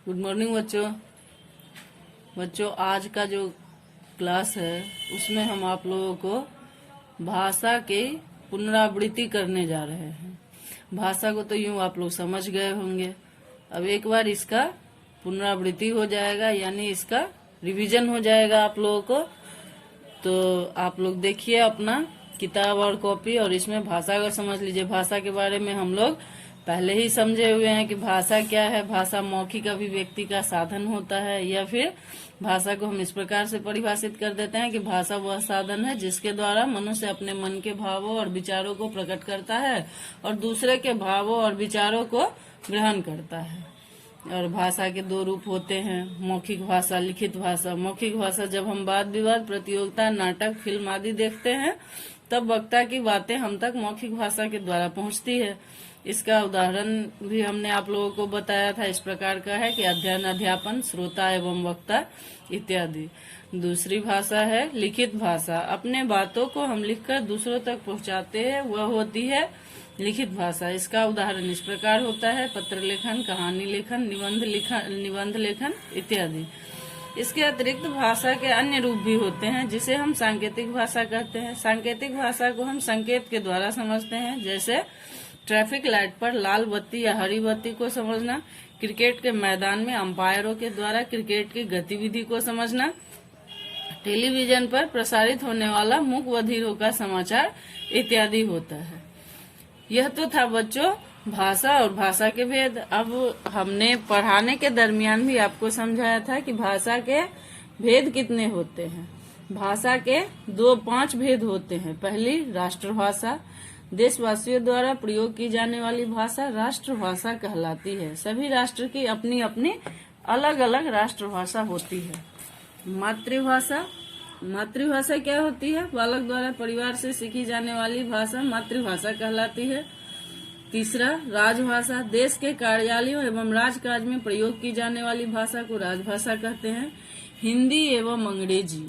Good morning बच्चों आज का जो क्लास है उसमें हम आप लोगों को भाषा की पुनरावृत्ति करने जा रहे हैं। भाषा को तो यूं आप लोग समझ गए होंगे। अब एक बार इसका पुनरावृत्ति हो जाएगा, यानी इसका रिवीजन हो जाएगा आप लोगों को। तो आप लोग देखिए अपना किताब और कॉपी, और इसमें भाषा को समझ लीजिए। भाषा के बारे में हम लोग पहले ही समझे हुए हैं कि भाषा क्या है। भाषा मौखिक अभिव्यक्ति का साधन होता है, या फिर भाषा को हम इस प्रकार से परिभाषित कर देते हैं कि भाषा वह साधन है जिसके द्वारा मनुष्य अपने मन के भावों और विचारों को प्रकट करता है और दूसरे के भावों और विचारों को ग्रहण करता है। और भाषा के दो रूप होते हैं, मौखिक भाषा, लिखित भाषा। मौखिक भाषा जब हम वाद विवाद, प्रतियोगिता, नाटक, फिल्म आदि देखते हैं तब वक्ता की बातें हम तक मौखिक भाषा के द्वारा पहुंचती है। इसका उदाहरण भी हमने आप लोगों को बताया था। इस प्रकार का है कि अध्ययन, अध्यापन, श्रोता एवं वक्ता इत्यादि। दूसरी भाषा है लिखित भाषा। अपने बातों को हम लिखकर दूसरों तक पहुंचाते हैं, वह होती है लिखित भाषा। इसका उदाहरण इस प्रकार होता है पत्र लेखन, कहानी लेखन, निबंध लेखन इत्यादि। इसके अतिरिक्त भाषा के अन्य रूप भी होते हैं जिसे हम सांकेतिक भाषा कहते हैं। सांकेतिक भाषा को हम संकेत के द्वारा समझते हैं, जैसे ट्रैफिक लाइट पर लाल बत्ती या हरी बत्ती को समझना, क्रिकेट के मैदान में अंपायरों के द्वारा क्रिकेट की गतिविधि को समझना, टेलीविजन पर प्रसारित होने वाला मूक बधिरों का समाचार इत्यादि होता है। यह तो था बच्चों भाषा और भाषा के भेद। अब हमने पढ़ाने के दरमियान भी आपको समझाया था कि भाषा के भेद कितने होते हैं। भाषा के 5 भेद होते हैं। पहली राष्ट्रभाषा, देशवासियों द्वारा प्रयोग की जाने वाली भाषा राष्ट्रभाषा कहलाती है। सभी राष्ट्र की अपनी अपनी अलग अलग राष्ट्रभाषा होती है। मातृभाषा, मातृभाषा क्या होती है? बालक द्वारा परिवार से सीखी जाने वाली भाषा मातृभाषा कहलाती है। तीसरा राजभाषा, देश के कार्यालयों एवं राजकाज में प्रयोग की जाने वाली भाषा को राजभाषा कहते हैं। हिंदी एवं अंग्रेजी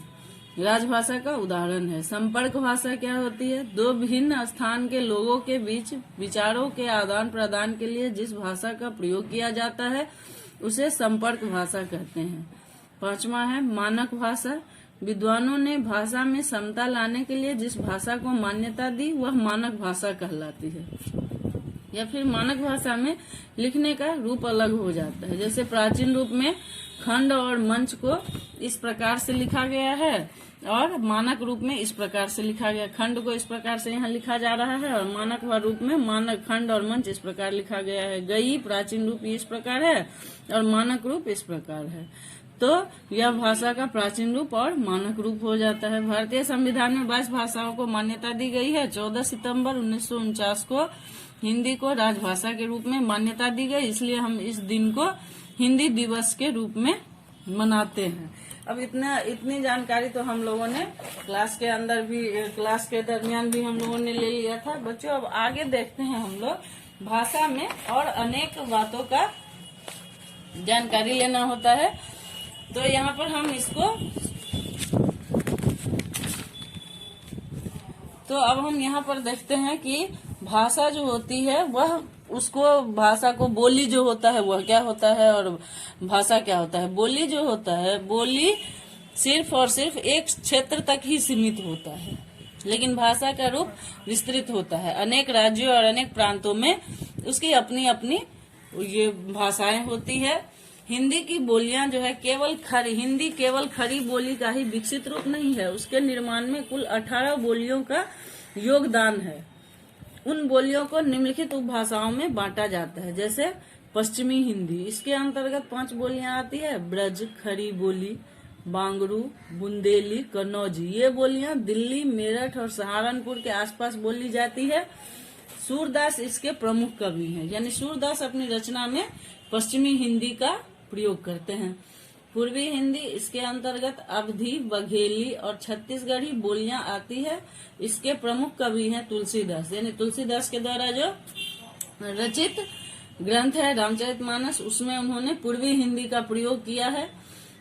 राजभाषा का उदाहरण है। संपर्क भाषा क्या होती है? दो भिन्न स्थान के लोगों के बीच विचारों के आदान प्रदान के लिए जिस भाषा का प्रयोग किया जाता है उसे संपर्क भाषा कहते हैं। 5वां है मानक भाषा। विद्वानों ने भाषा में समता लाने के लिए जिस भाषा को मान्यता दी वह मानक भाषा कहलाती है। या फिर मानक भाषा में लिखने का रूप अलग हो जाता है। जैसे प्राचीन रूप में खंड और मंच को इस प्रकार से लिखा गया है और मानक रूप में इस प्रकार से लिखा गया। खंड को इस प्रकार से यहाँ लिखा जा रहा है और मानक रूप में मानक, खंड और मंच इस प्रकार लिखा गया है। गई प्राचीन रूप इस प्रकार है और मानक रूप इस प्रकार है। तो यह भाषा का प्राचीन रूप और मानक रूप हो जाता है। भारतीय संविधान में 22 भाषाओं को मान्यता दी गई है। 14 सितंबर 1949 को हिंदी को राजभाषा के रूप में मान्यता दी गई, इसलिए हम इस दिन को हिंदी दिवस के रूप में मनाते हैं। अब इतनी जानकारी तो हम लोगों ने क्लास के अंदर भी, क्लास के दरमियान भी हम लोगों ने ले लिया था। बच्चों अब आगे देखते हैं हम लोग भाषा में और अनेक बातों का जानकारी लेना होता है। तो यहाँ पर हम इसको, तो अब हम यहाँ पर देखते हैं कि भाषा जो होती है वह, उसको भाषा को बोली जो होता है वह क्या होता है और भाषा क्या होता है। बोली जो होता है, बोली सिर्फ और सिर्फ एक क्षेत्र तक ही सीमित होता है, लेकिन भाषा का रूप विस्तृत होता है। अनेक राज्यों और अनेक प्रांतों में उसकी अपनी अपनी ये भाषाएं होती है। हिंदी की बोलियां जो है हिंदी केवल खड़ी बोली का ही विकसित रूप नहीं है। उसके निर्माण में कुल 18 बोलियों का योगदान है। उन बोलियों को निम्नलिखित उपभाषाओं में बांटा जाता है। जैसे पश्चिमी हिंदी, इसके अंतर्गत 5 बोलियां आती है। ब्रज, खड़ी बोली, बांगरू, बुंदेली, कन्नौजी। ये बोलियां दिल्ली, मेरठ और सहारनपुर के आसपास बोली जाती है। सूरदास इसके प्रमुख कवि हैं, यानी सूरदास अपनी रचना में पश्चिमी हिंदी का प्रयोग करते हैं। पूर्वी हिंदी, इसके अंतर्गत अवधी, बघेली और छत्तीसगढ़ी बोलियां आती है। इसके प्रमुख कवि हैं तुलसीदास, यानी तुलसीदास के द्वारा जो रचित ग्रंथ है रामचरितमानस, उसमें उन्होंने पूर्वी हिंदी का प्रयोग किया है।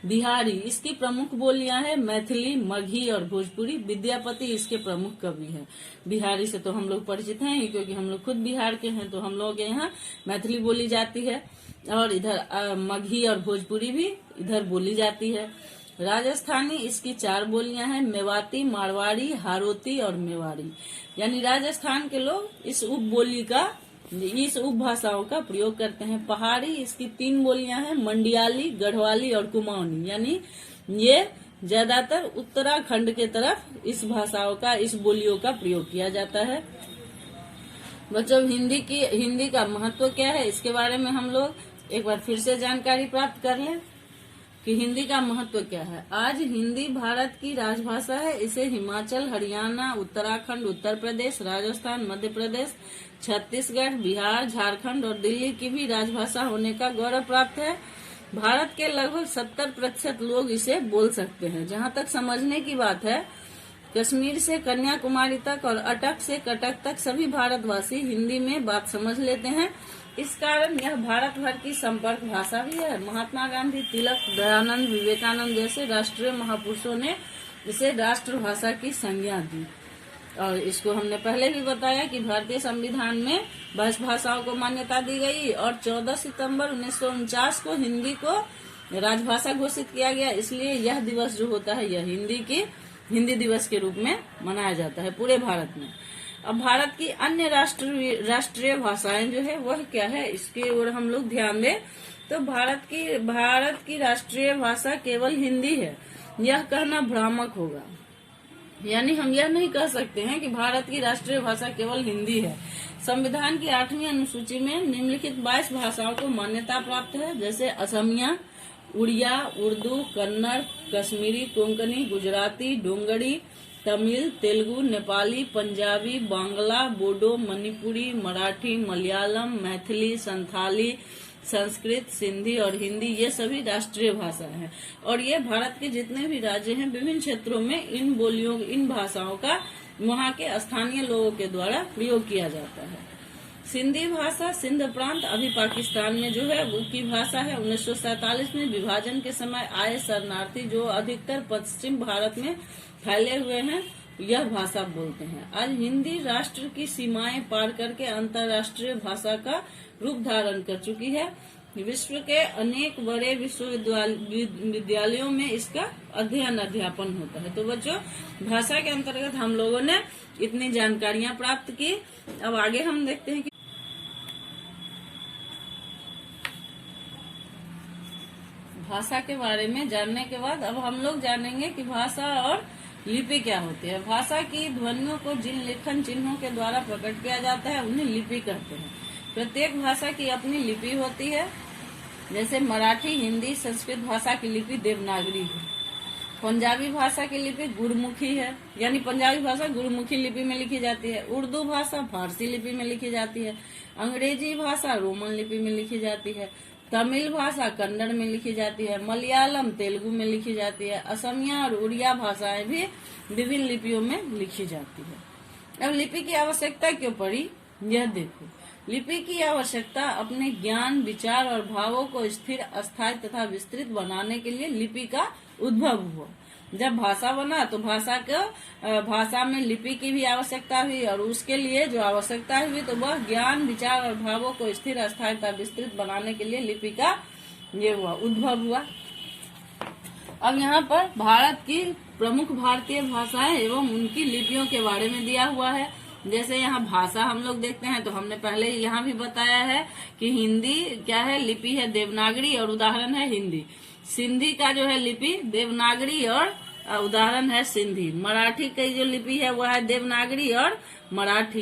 बिहारी इसकी प्रमुख बोलियां हैं मैथिली, मगही और भोजपुरी। विद्यापति इसके प्रमुख कवि हैं। बिहारी से तो हम लोग परिचित हैं ही, क्योंकि हम लोग खुद बिहार के हैं, तो हम लोग के यहाँ मैथिली बोली जाती है और इधर मगही और भोजपुरी भी इधर बोली जाती है। राजस्थानी इसकी 4 बोलियां हैं मेवाती, मारवाड़ी, हारोती और मेवाड़ी। यानी राजस्थान के लोग इस उपभाषाओं का प्रयोग करते हैं। पहाड़ी इसकी 3 बोलियां हैं मंडियाली, गढ़वाली और कुमाऊनी। यानी ये ज्यादातर उत्तराखंड के तरफ इस बोलियों का प्रयोग किया जाता है। बच्चों, हिंदी का महत्व क्या है, इसके बारे में हम लोग एक बार फिर से जानकारी प्राप्त कर लें कि हिंदी का महत्व क्या है। आज हिंदी भारत की राजभाषा है। इसे हिमाचल, हरियाणा, उत्तराखंड, उत्तर प्रदेश, राजस्थान, मध्य प्रदेश, छत्तीसगढ़, बिहार, झारखंड और दिल्ली की भी राजभाषा होने का गौरव प्राप्त है। भारत के लगभग 70% लोग इसे बोल सकते हैं। जहाँ तक समझने की बात है, कश्मीर से कन्याकुमारी तक और अटक से कटक तक सभी भारतवासी हिंदी में बात समझ लेते हैं। इस कारण यह भारत भर की संपर्क भाषा भी है। महात्मा गांधी, तिलक, दयानंद, विवेकानंद जैसे राष्ट्रीय महापुरुषों ने इसे राष्ट्रभाषा की संज्ञा दी। और इसको हमने पहले भी बताया कि भारतीय संविधान में 22 भाषाओं को मान्यता दी गई और 14 सितंबर 1949 को हिंदी को राजभाषा घोषित किया गया। इसलिए यह दिवस जो होता है, यह हिंदी दिवस के रूप में मनाया जाता है पूरे भारत में। अब भारत की अन्य राष्ट्रीय भाषाएं जो है वह क्या है, इसके ओर हम लोग ध्यान दें तो भारत की राष्ट्रीय भाषा केवल हिंदी है, यह कहना भ्रामक होगा। यानी हम यह नहीं कह सकते हैं कि भारत की राष्ट्रीय भाषा केवल हिंदी है। संविधान की 8वीं अनुसूची में निम्नलिखित 22 भाषाओं को मान्यता प्राप्त है, जैसे असमिया, उड़िया, उर्दू, कन्नड़, कश्मीरी, कोंकणी, गुजराती, डोंगरी, तमिल, तेलुगु, नेपाली, पंजाबी, बांग्ला, बोडो, मणिपुरी, मराठी, मलयालम, मैथिली, संथाली, संस्कृत, सिंधी और हिंदी, ये सभी राष्ट्रीय भाषा हैं। और ये भारत के जितने भी राज्य हैं, विभिन्न क्षेत्रों में इन भाषाओं का वहाँ के स्थानीय लोगों के द्वारा प्रयोग किया जाता है। सिंधी भाषा सिंध प्रांत अभी पाकिस्तान में जो है वो की भाषा है। 1947 में विभाजन के समय आए शरणार्थी जो अधिकतर पश्चिम भारत में फैले हुए हैं, यह भाषा बोलते हैं। आज हिंदी राष्ट्र की सीमाएं पार करके अंतर्राष्ट्रीय भाषा का रूप धारण कर चुकी है। विश्व के अनेक बड़े विश्वविद्यालयों में इसका अध्यापन होता है। तो बच्चों, भाषा के अंतर्गत हम लोगों ने इतनी जानकारियां प्राप्त की। अब आगे हम देखते हैं कि भाषा के बारे में जानने के बाद अब हम लोग जानेंगे कि भाषा और लिपि क्या होती है। भाषा की ध्वनियों को जिन लेखन चिन्हों के द्वारा प्रकट किया जाता है उन्हें लिपि कहते हैं। प्रत्येक भाषा की अपनी लिपि होती है। जैसे मराठी, हिंदी, संस्कृत भाषा की लिपि देवनागरी है। पंजाबी भाषा की लिपि गुरमुखी है, यानी पंजाबी भाषा गुरमुखी लिपि में लिखी जाती है। उर्दू भाषा फारसी लिपि में लिखी जाती है। अंग्रेजी भाषा रोमन लिपि में लिखी जाती है। तमिल भाषा कन्नड़ में लिखी जाती है। मलयालम तेलुगु में लिखी जाती है। असमिया और उड़िया भाषाएं भी विभिन्न लिपियों में लिखी जाती है। अब लिपि की आवश्यकता क्यों पड़ी, यह देखो। लिपि की आवश्यकता अपने ज्ञान, विचार और भावों को स्थिर, अस्थायी तथा विस्तृत बनाने के लिए लिपि का उद्भव हुआ। जब भाषा बना तो भाषा में लिपि की भी आवश्यकता हुई और उसके लिए जो आवश्यकता हुई तो वह ज्ञान, विचार और भावों को स्थिर, अस्थायी तथा विस्तृत बनाने के लिए लिपि का उद्भव हुआ। अब यहाँ पर भारत की प्रमुख भारतीय भाषाएं एवं उनकी लिपियों के बारे में दिया हुआ है। जैसे यहाँ भाषा हम लोग देखते हैं तो हमने पहले यहाँ भी बताया है कि हिंदी क्या है, लिपि है देवनागरी और उदाहरण है हिंदी। सिंधी का जो है लिपि देवनागरी और उदाहरण है सिंधी। मराठी की जो लिपि है वह है देवनागरी और मराठी।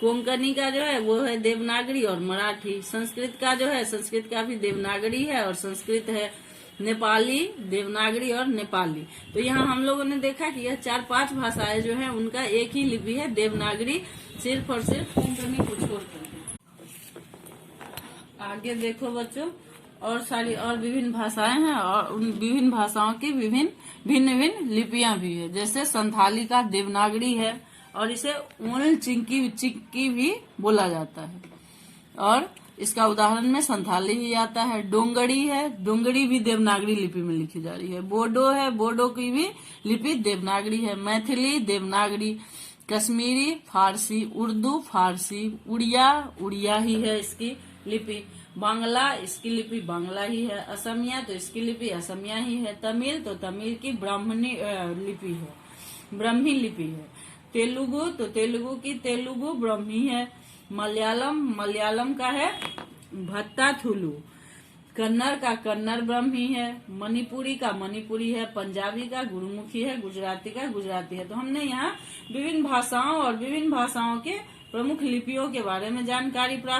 कोंकणी का जो है वो है देवनागरी और मराठी। संस्कृत का जो है, संस्कृत का भी देवनागरी है और संस्कृत है। नेपाली देवनागरी और नेपाली। तो यहाँ हम लोगों ने देखा कि यह 4-5 भाषाएं जो है उनका एक ही लिपि है देवनागरी, सिर्फ और सिर्फ कोंकणी को छोड़कर। आगे देखो बच्चों, और सारी और विभिन्न भाषाएं हैं और उन विभिन्न भाषाओं की भिन्न लिपियां भी है। जैसे संथाली का देवनागरी है और इसे ओल चिंकी भी बोला जाता है। और इसका उदाहरण में संथाली ही आता है। डोंगरी है, डोंगरी भी देवनागरी लिपि में लिखी जा रही है। बोडो है, बोडो की भी लिपि देवनागरी है। मैथिली देवनागरी, कश्मीरी फारसी, उर्दू फारसी, उड़िया उड़िया ही है इसकी लिपि। बांग्ला, इसकी लिपि बांग्ला ही है। असमिया, तो इसकी लिपि असमिया ही है। तमिल, तो तमिल की ब्राह्मणी लिपि है, ब्रह्मी लिपि है। तेलुगु, तो तेलुगु की तेलुगु ब्रह्मी है। मलयालम, मलयालम का है भत्ताथुलु। कन्नड़ का कन्नड़ ब्रह्मी है। मणिपुरी का मणिपुरी है। पंजाबी का गुरुमुखी है। गुजराती का गुजराती है। तो हमने यहाँ विभिन्न भाषाओं और विभिन्न भाषाओं के प्रमुख लिपियों के बारे में जानकारी प्राप्त